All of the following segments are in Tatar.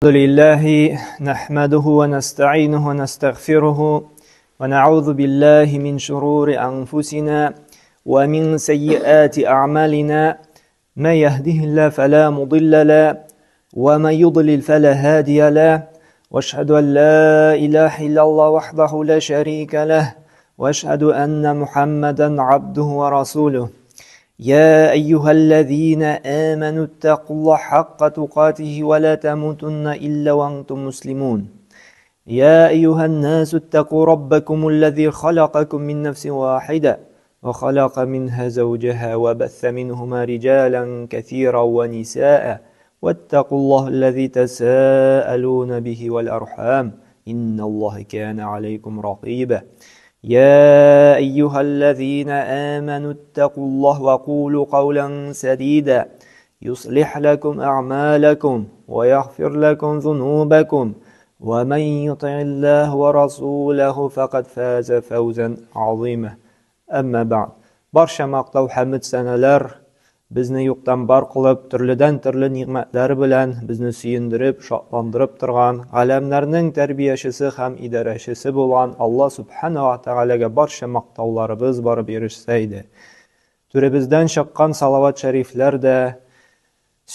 الحمد لله نحمده ونستعينه ونستغفره ونعوذ بالله من شرور أنفسنا ومن سيئات أعمالنا ما يهده الله فلا مضل له ومن يضلل فلا هادي له واشهد أن لا إله إلا الله وحده لا شريك له واشهد أن محمدا عبده ورسوله يا أيها الذين آمنوا اتقوا الله حق تقاته ولا تموتن إلا وأنتم مسلمون يا أيها الناس اتقوا ربكم الذي خلقكم من نفس واحدة وخلق منها زوجها وبث منهما رجالا كثيرا ونساء واتقوا الله الذي تساءلون به والأرحام إن الله كان عليكم رقيبا يا أيها الذين آمنوا اتقوا الله وقولوا قولا سديدا يصلح لكم أعمالكم ويغفر لكم ذنوبكم ومن يطع الله ورسوله فقد فاز فوزا عظيما أما بعد برشا مقطع حمد سنالر bizni yo'qdan bar qilib, turlidan-turli ne'matlar bilan bizni suyundirib, shodlantirib turgan, alamlarning tarbiyachisi ham idorachisi bo'lgan Alloh subhanahu va taolaga barcha maqtovlarimiz borib erishsaydi. Turibizdan chiqqan salovat shariflarda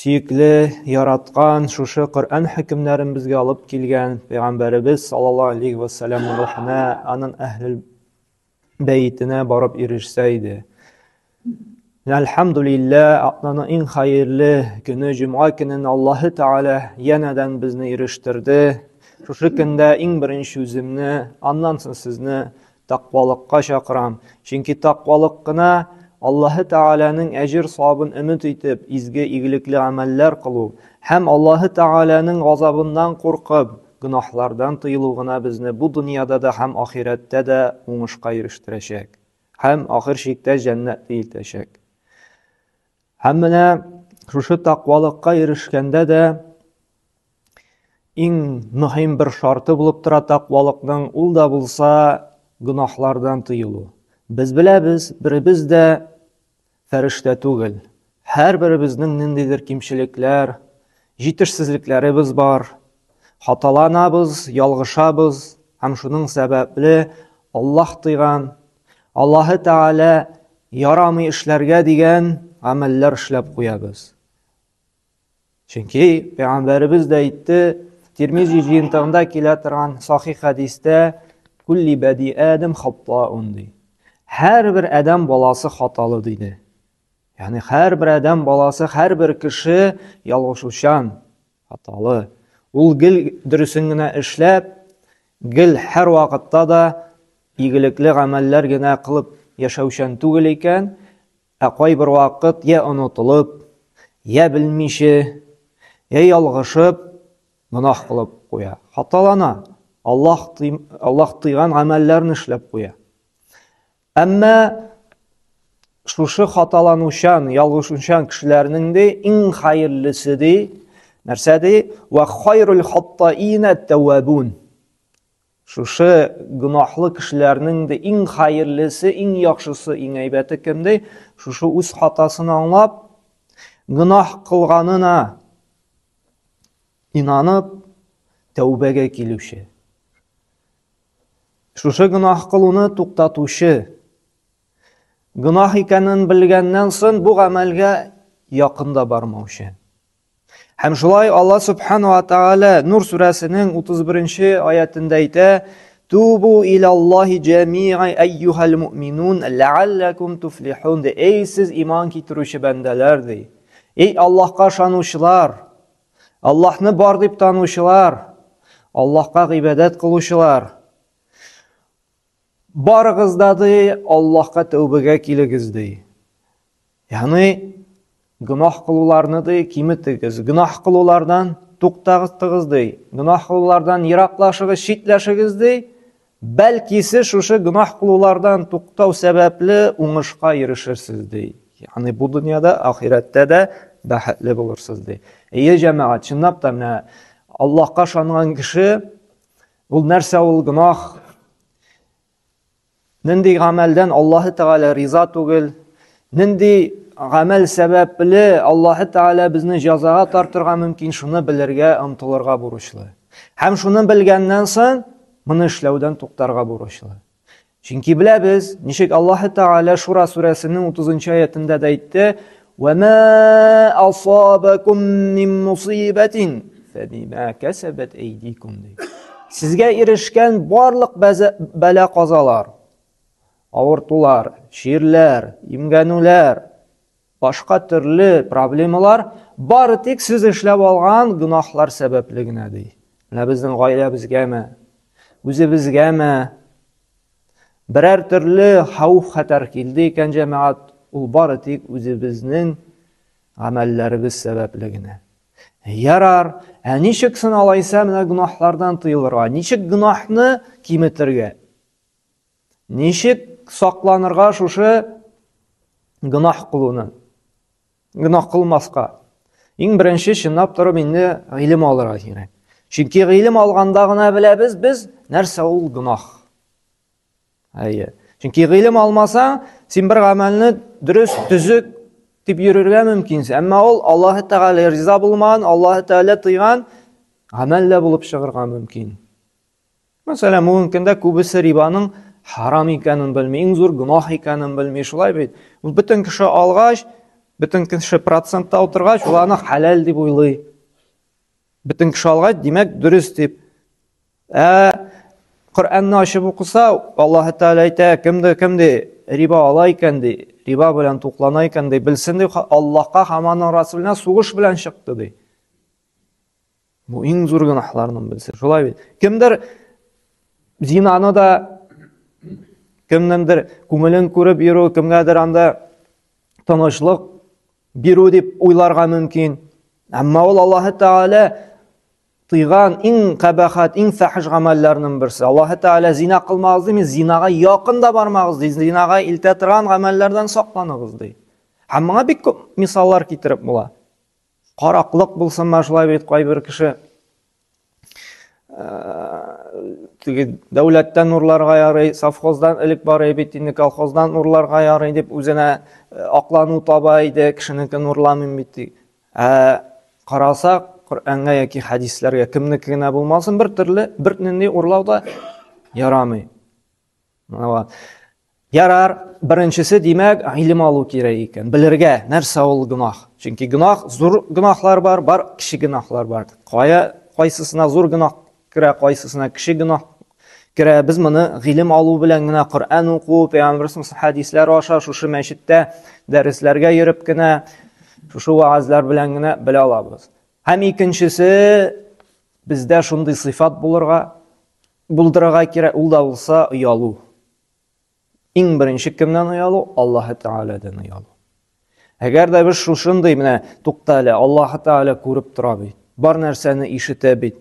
suyukli yaratgan shusha Qur'on hukmlarini bizga olib kelgan payg'ambarimiz sallallohu alayhi va sallam ruhina, anan ahli baytine borib erishsaydi. Elhamdülillah, aqlanın en hayırlı günü Cuma gününün Allahu Teala yeniden bizni eriştirdi. Şu günde en birinci yüzümünü, anlansın sizni takvalıkka şakıram. Çünkü takvalıkkına Allahu Teala'nın ecir savabını ümit etip, izgi iyilikli ameller kılı, hem Allahu Teala'nın gazabından korkup, günahlardan tıyılığına bizni bu dünyada da hem ahirette de uğuşka eriştirecek. Hem ahir şekilde cennette ilteşek. Hammana şu taqvalıqqa erişkende de en mühim bir şartı bulup tura taqvalıqның ul da bulsa günahlardan tıyılı. Biz bilemiz, birimiz de ferişte tugil. Her birimizning nindidir kimchiliklar, yetishsizliklarimiz var. Hatalanabız, yalgışabız. Hem şunun sebepli Allah tıygan, Allahu Teala yaramı işlerge digen ameller işlep koyabız. Çünkü Peygamberimiz de aytdi, Tirmizi jiyintığında keletiren sahih hadiste kulli badi adam hatta'un di. Her bir adam balası hatalı dedi. Yani her bir adam balası, her bir kişi yalgışuşan, hatalı. Ul gil dürüsüngüne işlep, gil her vakitte da iyilikli ameller gene kılıp yaşavşan tugil iken, Aqay bir vaqt ya unutulup, ya bilmişi, ya yalgışıp, günah qılıp qoya. Hatalana, Allah tıygan amellerini işlep qoya. Amma şuşu hatalanuşan, yalgışuşan kişilerinin de en hayırlısıdır. Nersedi? Ve hayrul hatta'ine tevvabun. Şuşu günahlı kişilerinin de en hayırlısı, en yaxşısı, en aybeti kimdi? Şuşu öz hatasını anlap, günah kılganına inanıp, tevbege kiluşu. Şuşu günah kılını tuktatuşu. Günah ikenin bilgenden son bu amelge yakında barmavuşu. Hem şulay Allah subhanahu wa ta'ala Nur suresinin 31. ayetinde ayta Tubu ilallahi cemi'a eyyuhal mu'minun la'allakum tuflihun de. Ey siz iman getirişi bendelerdi. Ey Allah'a şanuşlar, Allah'ını bar dip tanuşlar, Allah'a ibadet kıluşlar. Barıgızdadı Allah'a tövbege kiligizdi. Yani günah kılılarını da kimitigiz. Günah kılılardan tuktağızdı. Günah kılılardan yiraklaşıgız, şitleşigizdi. Belki siz şuşu günah kılılardan tuktau sebepli uğuşka erişirsizdi. Yani bu dünyada, ahirette de bahatli bulursunuzdi. Ey cemaat, çınlap da Allah'a şanılan kişi, ul nerse ul günah, nindi amelden Allah-u Teala riza tugil, nindi гамәл сәбәпле Аллаһы Тәгалә безне җәзага тартырга мөмкин, шуны белергә, омтылырга бурычлы. Һәм шуны белгәннән соң моны эшләүдән туктарга бурычлы. Чөнки беләбез, ничек Аллаһы Тәгалә Шура сүрәсенең 30-нчы аятында да әйтте: "Ва ма асабакум мин мусибатин фабима касабат айдикум." Сезгә ирешкән барлык бәла-казалар, авыртулар, ширләр, имгәнүләр, башка төрле проблемалар бары тик сез эшләп алган гынахлар сәбәпле генә ди. Безнең гаиләбезгәме, үзебезгәме берәр төрле хәүф-хәтәр килде икән җәмәгать, ул бары тик үзебезнең гамәлләребез сәбәпле генә. Ярар, ничек соң алайса менә гынахлардан тыелырга? Ничек гынахны киметергә? Ничек сакланырга шушы гынах кылуны? Гынах кылмаска. Иң беренче чынлап торып инде гыйлем алырга кирәк. Чөнки гыйлем алганда гына беләбез без нәрсә ул гынах. Чөнки гыйлем алмасаң, син бер гамәлне дөрес, төзек дип йөрергә мөмкин. Әмма ул Аллаһы Тәгалә риза булмаган, Аллаһы Тәгалә тыйган гамәлләр булып чыгарга мөмкин. Мәсәлән, бу көндә күбесе рибаның харам икәнен белми, иң зур гынах икәнен белми, шулай бит. Ул бөтен кеше алгач, бөтен кеше процентта утыргач, ул аны халал дип уйлый. Бөтен кеше алгач, димәк, дөрес дип. Коръәнне ачып укыса, Аллаһы Тәгалә әйтә, кемде риба ала икән ди, риба белән туклана икән ди, белсен ди, Аллаһка һәм аның Расулына сугыш белән чыкты ди. Бу иң зур гынахларның берсе. Шулай бит. Кемдер зинаны да, кемнеңдер күңелен күреп йөрү, кемгәдер анда тынычлык бирү дип уйларга мөмкин. Әмма ул Аллаһы Тәгалә тыйган иң кабахат, иң фахиш гамәлләрнең берсе. Аллаһы Тәгалә зина кылмагыз ди, зинага якын да бармагыз ди, зинага илтә торган гамәлләрдән сакланыгыз ди. Һәм моңа бик күп мисаллар китереп була. Караклык булсын, шулай бит, кайбер кеше дәүләттән урларга ярый, совхоздан элек барый бит, инде колхоздан урларга ярый дип үзенә аклану таба иде, кешенекен урламыйм бит. Карасак, Коръәнгә яки хадисләргә кемнеке генә булмасын, бер төрле, бер нинди урлау да ярамый. Ярар, беренчесе димәк, гыйлем алу кирәк икән, белергә нәрсә ул гынах. Чөнки гынах, зур гынахлар бар, кичи гынахлар бар. Кайсысына зур гынах керә, кайсысына кичи гынах керә. Без моны гыйлем алу белән генә, Коръән уку, Пәйгамбәрнең хадисләре аша, шушы мәчеттә дәресләргә йөреп кенә, шушы ваазлар белән генә белә алабыз. Һәм икенчесе, бездә шундый сыйфат булдырырга кирәк, ул да булса уялу. Иң беренче кемнән уялу? Аллаһы Тәгаләдән уялу. Әгәр дә без шушындый менә туктале, Аллаһы Тәгалә күреп тора бит, бар нәрсәне ишетә бит.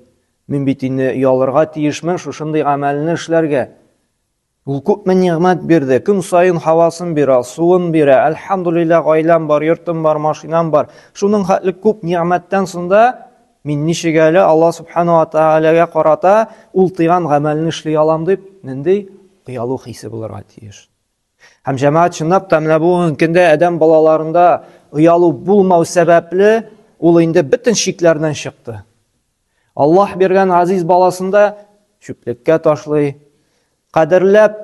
Мин бит инде уялырга тиешмен, шушындый гамәлне эшләргә. Ул күпме ниъмәт бирде, көн сайын һавасын бирә, суын бирә, әлхәмдүлилләһ, гаиләм бар, йортым бар, машинам бар. Шуның хәтле күп ниъмәттән сонда мин ничек әле Аллаһ Субханаһу ва Тәгаләгә карата ул тыйган гамәлне эшли алам дип, нинди уялу хисе булырга тиеш. Һәм җәмәгать чынлап та менә бу көндә адәм балаларында уялу булмау сәбәпле ул инде бөтен шикләрдән чыкты. Аллаһ биргән азиз баласында чүплеккә ташлый, кадерләп,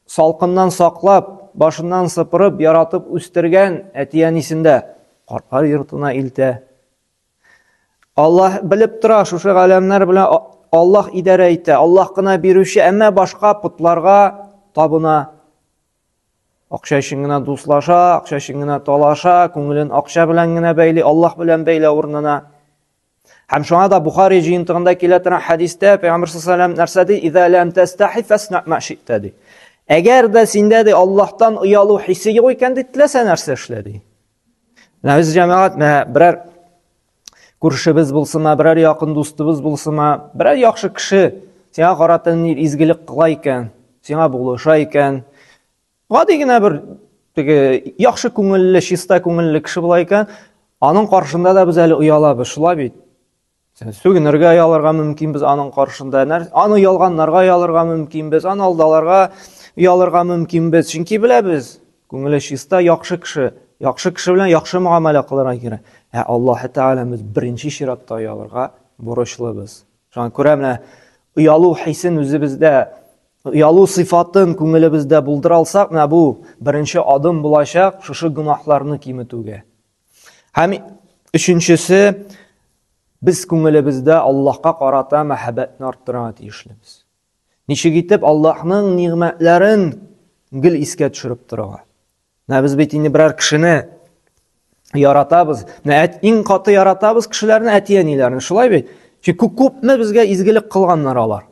салкыннан саклап, башыннан сыпырып, яратып үстергән әти-әнисендә картлар йортына илтә. Аллаһ белеп тора, шушы галәмнәр белән Аллаһ идарә итә. Аллаһ кына бирүче, әмма башка путларга табына. Акча өчен генә дуслаша, акча өчен генә талаша, күңелен акча белән генә бәйли, Аллаһ белән бәйлә урынына. Һәм шуңа да Бухари җыентыгында килә торган хадистә Пәйгамбәр саллаллаһу нәрсә ди? Иза лам тастахи фасна ма ши'та ди. Әгәр дә синдә ди Аллаһтан уялу хисе юк икән ди, теләсә нәрсә эшлә ди. Без җәмәгать, берәр күршебез булсынмы, берәр якын дустыбыз булсынмы, берәр яхшы кеше сиңа карата изгелек кыла икән, сиңа булыша икән, гади генә бер яхшы күңелле, чиста күңелле кеше була икән, аның каршында да без әле уялабыз, шулай бит. Сүгенергә ялырга мөмкин без аның каршында, аны ялганнарга ялырга мөмкин без, аны алдаларга ялырга мөмкин без, чөнки беләбез, Күңеле чиста, яхшы кеше белән яхшы муамәлә кылырга кирәк. Аллаһ Тәгаләбез беренче чиратта оялырга бурычлыбыз. Шуңа күрә менә оялу хисен үзебездә, оялу сыйфатын күңелебездә булдыра алсак, менә бу беренче адым булачак шушы гынаһларны киметүгә. Һәм өченчесе, biz күңелебездә Аллаһка карата мәхәббәтне арттырырга тиешлебез. Ничек итеп Аллаһның нигъмәтләрен гел искә төшереп торырга. Без бит инде берәр кешене яратабыз. Иң каты яратабыз кешеләрне, әти-әниләрне. Шулай бит? Күпме безгә изгелек кылганнар алар.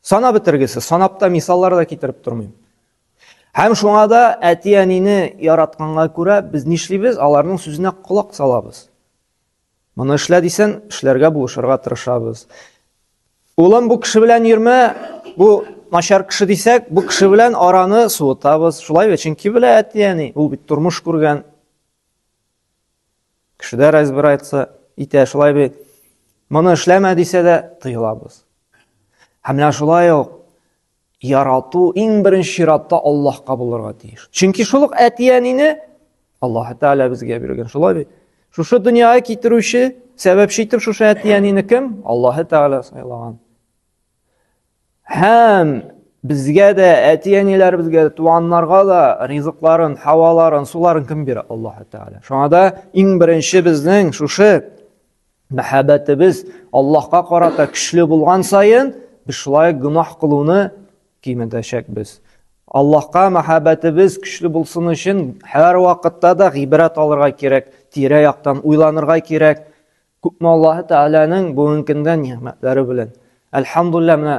Санап бетергесез, санап та мисаллар да китереп тормыйм. Һәм шуңа да әти-әнине яратканга күрә без нишлибез? Аларның сүзенә кулак салабыз. Моны эшлә дисән, эшләргә булышырга тырышабыз. Улым, бу кеше белән йөрмә, бу начар кеше дисәк, бу кеше белән араны суытабыз. Шулай бит, чөнки белә әти-әни, ул бит тормыш күргән. Кешедә разбирается, итә, шулай бит. Моны эшләмә дисә дә тыелабыз. Һәм менә шулай ук ярату иң беренче чиратта Аллаһка булырга тиеш. Чөнки шул ук әти-әнине Аллаһ Тәгалә безгә биргән. Шулай бит. Шушы дөньяга китерүче, сәбәпче итеп шушы әти-әнине кем? Аллаһ Тәгалә сайлаган. Һәм безгә дә, әти-әниләр безгә, туганнарга да ризыкларын, һаваларын, суларын кем бирә? Аллаһ Тәгалә. Шуңа да иң беренче безнең шушы мәхәббәтебез Аллаһка карата көчле булган сайын, biz шулай гынаһ кылуны киметәчәкбез. Аллаһка мәхәббәтебез көчле булсын өчен һәр вакытта да гыйбрәт алырга кирәк, тирә-яктан уйланырга кирәк. Күпме Аллаһ Тәгаләнең бүгенге көндә нигъмәтләре белән. Әлхәмдулилlah, менә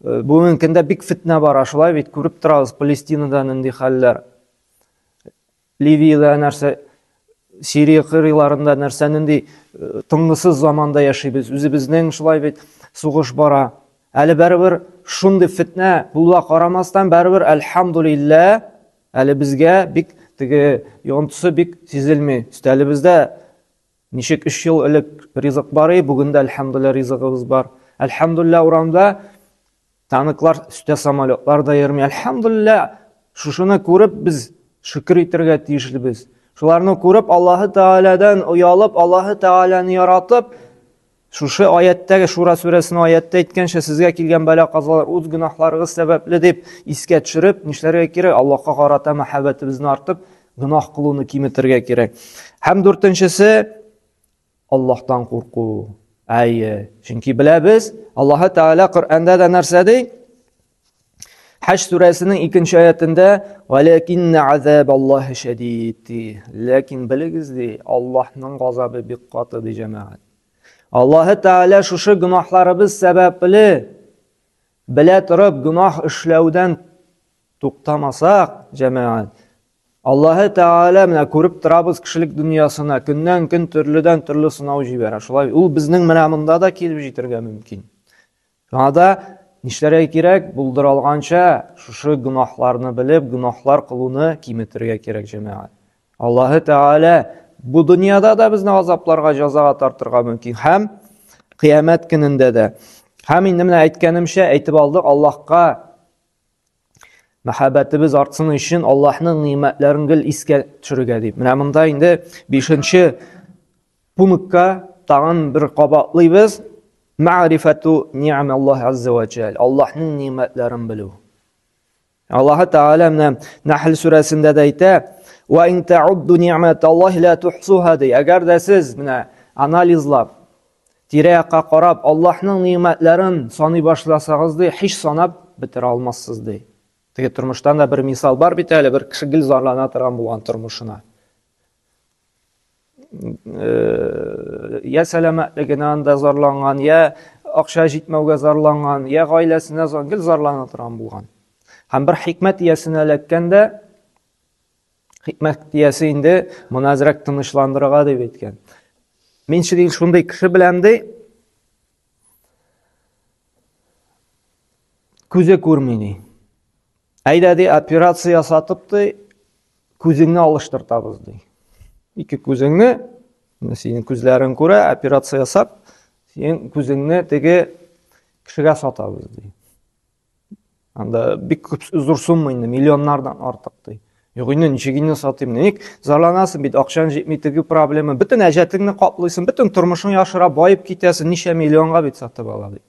бүгенге көндә бик фитнә бара, шулай бит, күреп торабыз Палестинада нинди хәлләр. Ливиядә нәрсә, Сирия кырыйларында нәрсә, нинди тынгысыз заманда яшибез. Үзебезнең шулай бит сугыш бара. Әле бәрбер шундый фитнә булуга карамастан, бәрбер әлхәмдулилlah, әле безгә бик теге йонтысы бик сизелми. Өстәлебездә ничек 3 ел элек ризык бар, бүген дә әлхәмдулилlah ризыгыбыз бар. Әлхәмдулилlah, урамда танклар, өстә самолетлар да йөрми. Әлхәмдулилlah, шушыны күреп без шөкер итәргә тиешлебез. Шуларны күреп Аллаһ Тәгаләдән уялып, Аллаһ Тәгаләне яратып, шушы аяттәге, Шура сүрәсенең аятта әйткәнчә, сезгә килгән бәла-казалар үз гынаһларыгыз сәбәпле дип искә төшереп, нишләргә кирәк? Аллаһка карата мәхәббәтебезне артып, гынаһ кылуны киметергә кирәк. Һәм дүртенчесе, Аллаһтан курку. Чөнки беләбез, Аллаһ Тәгалә Коръәндә дә нәрсә ди? Хәш сүрәсенең 2нче аятында «Вәләкиннә азабаллаһи шәдид». Ләкин белегез ди, Аллаһның газабы бик каты ди, җәмәгать. Аллаһ Тәгалә шушы гынаһларыбыз сәбәпле белә торып гынаһ эшләүдән туктамасак, җәмәгать, Аллаһ Тәгалә менә күреп торабыз кешелек дөньясына көннән көн төрледән төрле сынау җибәрә. Шулай ул безнең менә монда да килеп җитәргә мөмкин. Шуңа да нишләргә кирәк? Булдыра алганча шушы гынаһларны белеп, гынаһлар кылуны киметергә кирәк, җәмәгать. Аллаһ Тәгалә бу дөньяда да безне азапларга, җәзага тартырга мөмкин, һәм кыямәт көнендә дә. Һәм инде менә әйткәнемчә, әйтеп алдык, Аллаһка мәхәббәтебез артсын өчен Аллаһның ниъмәтләрен гел искә төшерергә дип. Менә монда инде 5нче пунктка тагын бер кабатлыйбыз. Мәгърифәту ни'мәллаһи азза ва җал. Аллаһның ниъмәтләрен белү. Аллаһ Тәгалә менә Нәхл сүрәсендә дә әйтә: "Ва ин та'удду ни'мәталлаһи ла тухсуха", ди. Әгәр дә сез менә анализлап, тирә-якка карап, Аллаһның ниъмәтләрен саный башласагыз, ди, һич санап бетерә алмассыз, ди. Теге тормыштан да бер мисал бар бит әле, бер кеше гел зарлана торган булган тормышына. Я сәламәтлегеннән дә зарланган, я акча җитмәүгә зарланган, я гаиләсенә гел зарлана торган булган. Һәм бер хикмәт иясенә эләккәндә, хикмәт иясе инде моны әзрәк тынычландырырга дип әйткән. Мин шундый кеше белән ди, күзе күрми ди. Әйдә ди, операция ясатып ди, күзеңне алыштыртабыз ди. Ике күзеңне, синең күзләрең күрә, операция ясап, синең күзеңне теге кешегә сатабыз ди. Анда бик зур сумма инде, миллионнардан артык ди. Юк инде ничек инде сатыйм, ник зарланасың бит, акчаң җитми, теге проблема, бөтен әҗәтеңне каплыйсың, бөтен тормышың яшыра, байып китәсең, ничә миллионга бит сатып ала ди.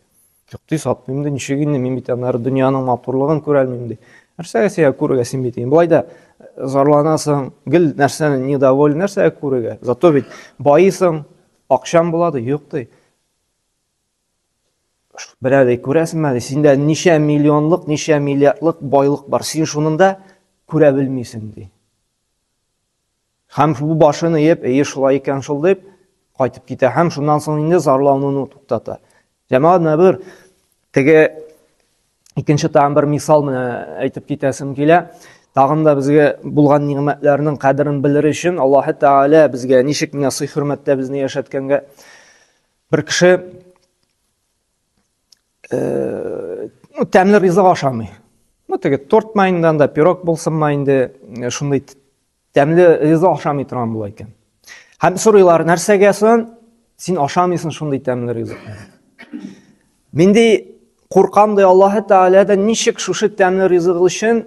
Юк ди, сатмыйм ди, ничек инде, мин бит аннары дөньяның матурлыгын күрәлмим ди. Нәрсәгә сиңа күрергә син бит, болай да зарланасың, гел нәрсәне недоволен, нәрсәгә күрергә. Зато бит байысың, акчаң була ди, юк ди. Берәр күрәсеңме ди, синдә ничә миллионлык, ничә миллиардлык байлык бар, син шуның да күрә белмисең ди. Һәм бу башыны еп, шулай икән шул дип кайтып китә. Һәм шуннан соң инде зарлануны туктата. Җәмәгать, бер теге икенче тагын бер мисал менә әйтеп китәсем килә. Тагын да безгә булган нигъмәтләрнең кадерен белер өчен Аллаһ Тәгалә безгә ничек насый хөрмәттә безне яшәткәнгә бер кеше тәмле ризык ашамый. Теге торт майындан да пирог булсынмы инде, шундый тәмле ризык ашамый торган була икән. Һәм сорыйлар, нәрсәгә соң син ашамыйсың шундый тәмле ризыкны? Мин ди куркам ди, Аллаһ Тәгаләдән ничек шушы тәмле ризык өчен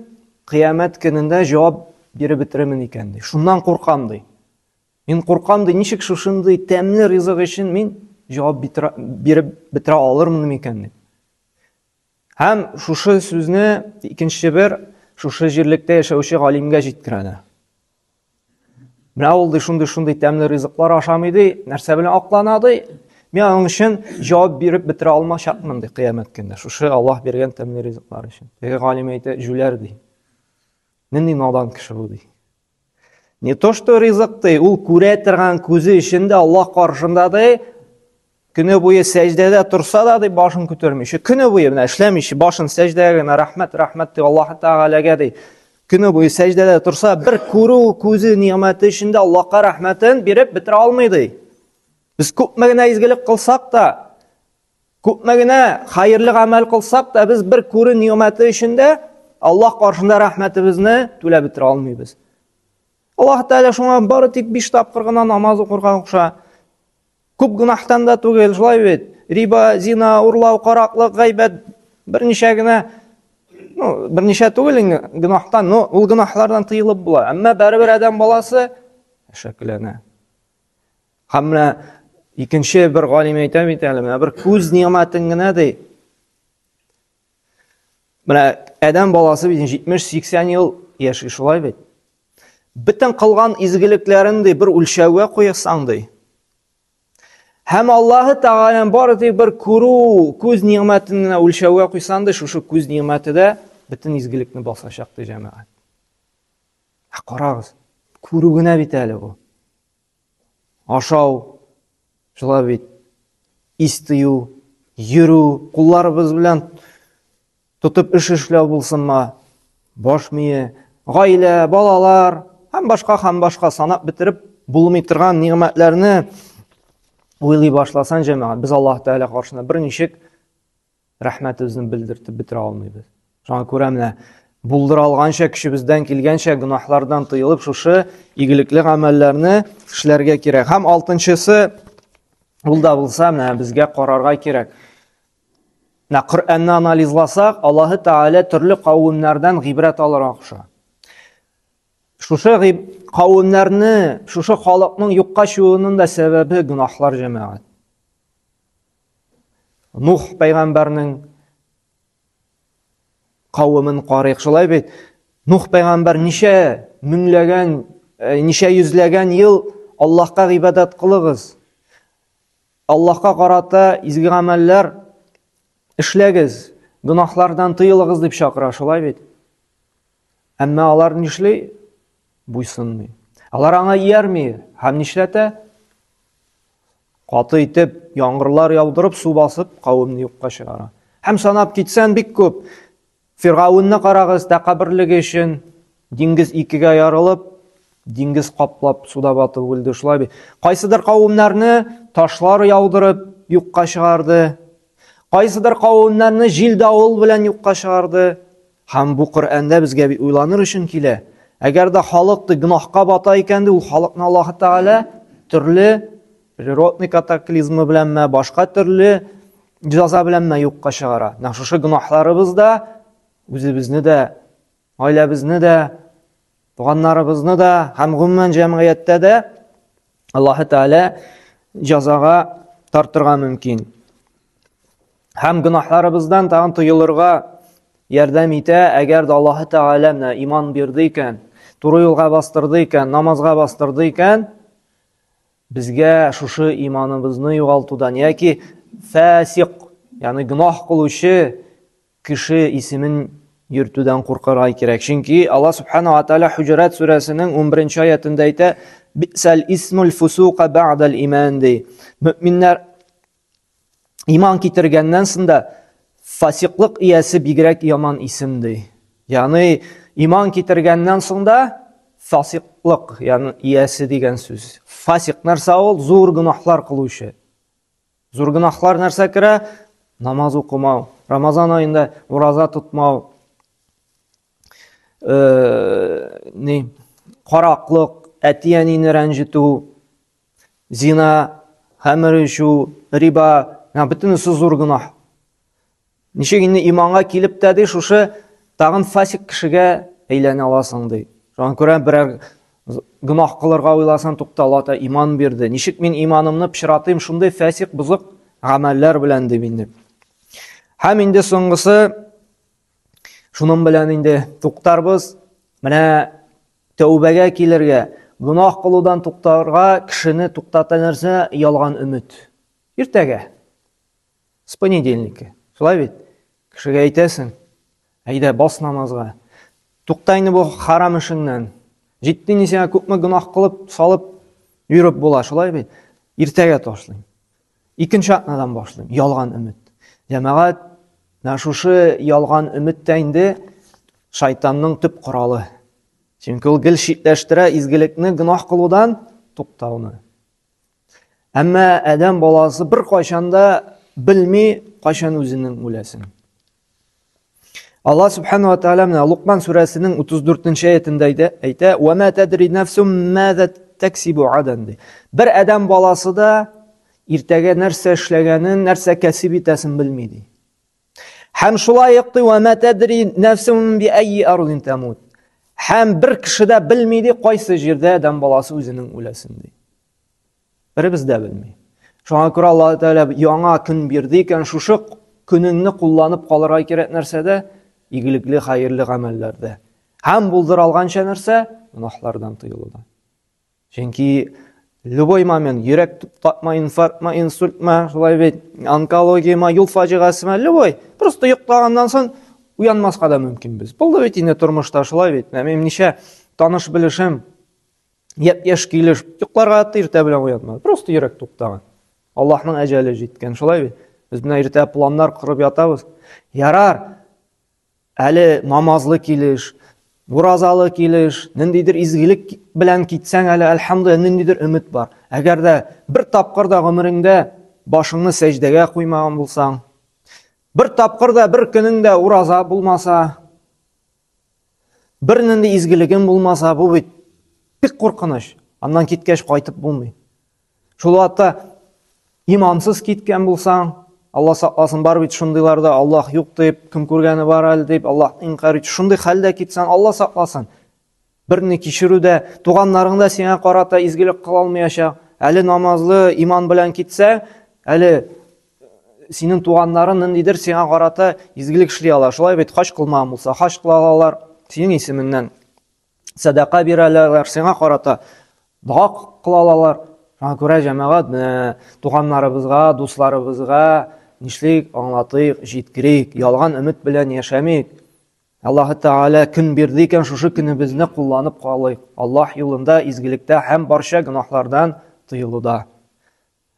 кыямәт көнендә җавап биреп бетеремен икән ди. Шуннан куркам ди. Мин куркам ди, ничек шушындый тәмле ризык өчен мин җавап биреп бетерә алырмын икән ди. Һәм шушы сүзне икенче бер шушы җирлектә яшәүче галимгә җиткерәләр. Менә ул ди шундый тәмле ризыклар ашамый ди, нәрсә белән аклана ди? Мин аның өчен җавап биреп бетерә алмаячакмын ди кыямәт көндә. Шушы Аллаһ биргән тәмле ризыклар өчен. Теге галим әйтә, җүләр ди. Нинди надан кеше бу ди. Не то что ризык ди, ул күрә торган күзе өчен дә Аллаһ каршында ди, көне буе сәҗдәдә турса да ди, башын күтәрмичә, көне буе менә эшләмичә, башын сәҗдәгә генә рәхмәт ди Аллаһ Тәгаләгә ди. Көне буе сәҗдәдә турса, бер күрү күзе ниъмәте өчен дә Аллаһка рәхмәтен биреп бетерә алмый ди. Biz күпме генә изгелек кылсак та, күпме генә хәерле гамәл кылсак та, без бер күрү ниъмәте өчен дә Аллаһ каршында рәхмәтебезне түләп бетерә алмыйбыз. Аллаһ Тәгалә шуңа бары тик 5 тапкыр гына намаз укырга куша. Күп гынахтан да түгел, шулай бит. Риба, зина, урлау, караклык, гайбәт берничә генә, берничә түгел гынахтан, ул гынахлардан тыелып була. Әмма бәрбер адәм баласы шәкләнә. Һәм менә икенче бер галим әйтә бит әле, менә бер күз ниъмәтен генә ди. Менә адәм баласы 70-80 ел яши, шулай бит. Бөтен кылган изгелекләрен ди бер үлчәүгә куйсаң ди. Һәм Аллаһ Тәгалә бары тик бер күрү, күз ниъмәтен генә үлчәүгә куйсаң ди, шушы күз ниъмәте дә бөтен изгелекне басачак ди җәмәгать. Карагыз, күрү генә бит әле бу. Ашау, шулай бит, истию, йөрү, кулларыбыз белән тотып эш эшләү булсынмы, баш мие, гаилә, балалар, һәм башка санап бетереп булмый торган ниъмәтләрне уйлый башласан җәмәгать, без Аллаһ Тәгалә каршында бер ничек рәхмәтебезне белдертеп бетерә алмыйбыз. Шуңа күрә менә булдыра алганча, кешебездән килгәнчә гынаһлардан тыелып, шушы игелекле гамәлләрне эшләргә кирәк. Һәм алтынчысы, ул да булса, менә безгә карарга кирәк. Менә Коръәнне анализласак, Аллаһ Тәгалә төрле кавемнәрдән гыйбрәт алырга куша. Шушы кавемнәрне, шушы халыкның юкка чыгуының да сәбәбе гынаһлар җәмәгать. Нух пәйгамбәрнең кавемен карыйк, шулай бит. Нух пәйгамбәр ничә меңләгән, ничә йөзләгән ел Аллаһка гыйбадат кылыгыз. Аллаһка карата изге гамәлләр эшләгез, гынаһлардан тыелыгыз дип чакыра, шулай бит. Әмма алар нишли? Буйсынмый. Алар аңа иярми, һәм нишләтә? Каты итеп, яңгырлар яудырып, су басып, кавемне юкка чыгара. Һәм санап китсән бик күп. Фиргавынны карагыз, тәкәбберлеге өчен диңгез икегә ярылып, диңгез каплап, суда батып үлде, шулай бит. Кайсыдыр кавемнәрне ташлар яудырып, юкка чыгарды. Кайсыдыр кавемнәрне җил давыл белән юкка чыгарды. Һәм бу Коръәндә безгә бит уйланыр өчен килә. Әгәр дә халык гынаһка бата икән ди, ул халыкны Аллаһ Тәгалә төрле природный катаклизмы белән, башка төрле җәза белән юкка чыгара. Шушы гынаһларыбыз да үзебезне дә, гаиләбезне дә, туганнарыбызны да һәм гомумән җәмгыятьтә дә Аллаһ Тәгалә җәзага тартырга мөмкин. Һәм гөнаһларыбыздан тагын тыелырга ярдәм итә, әгәр дә Аллаһ Тәгалә менә иман бирде икән, туры юлга бастырды икән, намазга бастырды икән, безгә шушы иманыбызны югалтудан яки фасиq, ягъни гөнаһ кылучы кеше исемен йөртүдән куркырга кирәк. Чөнки Аллаһ Субханаһу ва Тәгалә Хуҗрат сүрәсенең 11-нче аятында әйтә: "Бисал исмул фусуqa бa'дал иман" ди. Мөэминнәр иман китергәннән соң да фасиклык иясе бигрәк яман исем ди. Ягъни иман китергәннән соң да фасиклык, ягъни иясе дигән сүз. Фасик нәрсә ул? Зур гөнаһлар кылучы. Зур гөнаһлар нәрсә керә? Намаз укымау, Рамазан айында ураза тотмау, караклык, әти-әнине рәнҗетү, зина, хәмер эчү, риба, бөтенесе зур гөнаһ. Ничек инде иманга килеп тә ди, шушы тагын фасик кешегә әйләнә аласың ди. Шуңа күрә берәр гөнаһ кылырга уйласаң, тукталата, иман бирде. Ничек мин иманымны пычратыйм шундый фасик, бузык гамәлләр белән дип инде. Һәм инде соңгысы, шуның белән инде туктарбыз. Менә тәүбәгә килергә, гөнаһ кылудан туктарга кешене туктата нәрсә? Ялган өмет. Иртәгә, с понедельника. Шулай бит? Кешегә әйтәсең, әйдә бас намазга. Тукта инде бу харам эшеннән. Җитте сиңа күпме гөнаһ кылып, салып йөреп була, шулай бит? Иртәгә ташлыйм. Икенче атнадан башлыйм. Ялган өмет. Җәмәгать, шушы ялган өметтә инде шайтанның төп коралы. Чөнки ул гел шитләштерә изгелекне гөнаһ кылудан туктауны. Әмма адәм баласы бер кайчанда белми кайчан үзенең үләсен. Аллаһ Субханаһу ва Тәгалә менә Луқман сүрәсенең 34-нче аятында әйтә: "Ва ма тадри нафсум маза таксибу адан". Бер адәм баласы да иртәгә нәрсә эшләгәнен, нәрсә кәсеп итәсен белми ди. Һәм шулай ук "Ва ма тадри нафсум би айи ардин тамут". Һәм бер кеше дә белми ди, кайсы җирдә адәм баласы үзенең үләсен ди. Беребез дә белми. Шуңа күрә Аллаһ Тәгалә яңа көн бирде икән, шушы көнеңне кулланып калырга кирәк нәрсәдә? Игелекле, хәерле гамәлләрдә. Һәм булдыра алганча нәрсә? Гөнаһлардан тыелуда. Чөнки любой момент йөрәк туктатма, инфарктма, инсультма, шулай бит, онкологияма, юл фаҗигасыма, любой, просто йоктаганнан соң уянмаска да мөмкин без. Булды бит инде тормышта шулай бит. Мин ничә таныш белешем, яшь килеш, йокларга иртә белән уянмады. Просто йөрәк туктаган. Аллаһның әҗәле җиткән, шулай бит. Без менә иртә планнар кырып ятабыз. Ярар, әле намазлы килеш, уразалы килеш, ниндидер изгелек белән китсәң, әле әлхәмдүлиллаһ, ниндидер өмет бар. Әгәр дә бер тапкыр да гомереңдә башыңны сәҗдәгә куймаган булсаң, бер тапкыр да бер көнеңдә ураза булмаса, бер нинди изгелегең булмаса, бу бит бик куркыныч. Аннан киткәч кайтып булмый. Шул вакытта имансыз киткән булсаң, Алла сакласын, бар бит шундыйларда Аллаһ юк дип, кем күргәне бар әле дип, Аллаһ инкар итә. Шундый хәлдә китсәң, Алла сакласын. Берне кичерүдә, туганнарыңда сиңа карата изгелек кыла алмаячак. Әле намазлы, иман белән китсәң, әле синең туганнарың ниндидер сиңа карата изгелек эшли алар. Шулай бит, хаҗ кылмаган булса, хаҗ кыла алалар, синең исеменнән садака бирәләр, сиңа карата дога кыла алалар. Шуңа күрә җәмәгать, туганнарыбызга, дусларыбызга нишлик аңлатыйк, җиткерик, ялган өмет белән яшәмик. Аллаһ Тәгалә көн бирде икән, шушы көнебезне кулланып калыйк. Аллаһ юлында, изгелектә һәм барча гөнаһлардан тыелуда.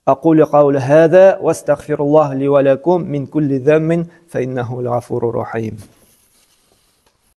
أقول قول هذا واستغفر الله لي ولكم من كل ذنب فإنه الغفور الرحيم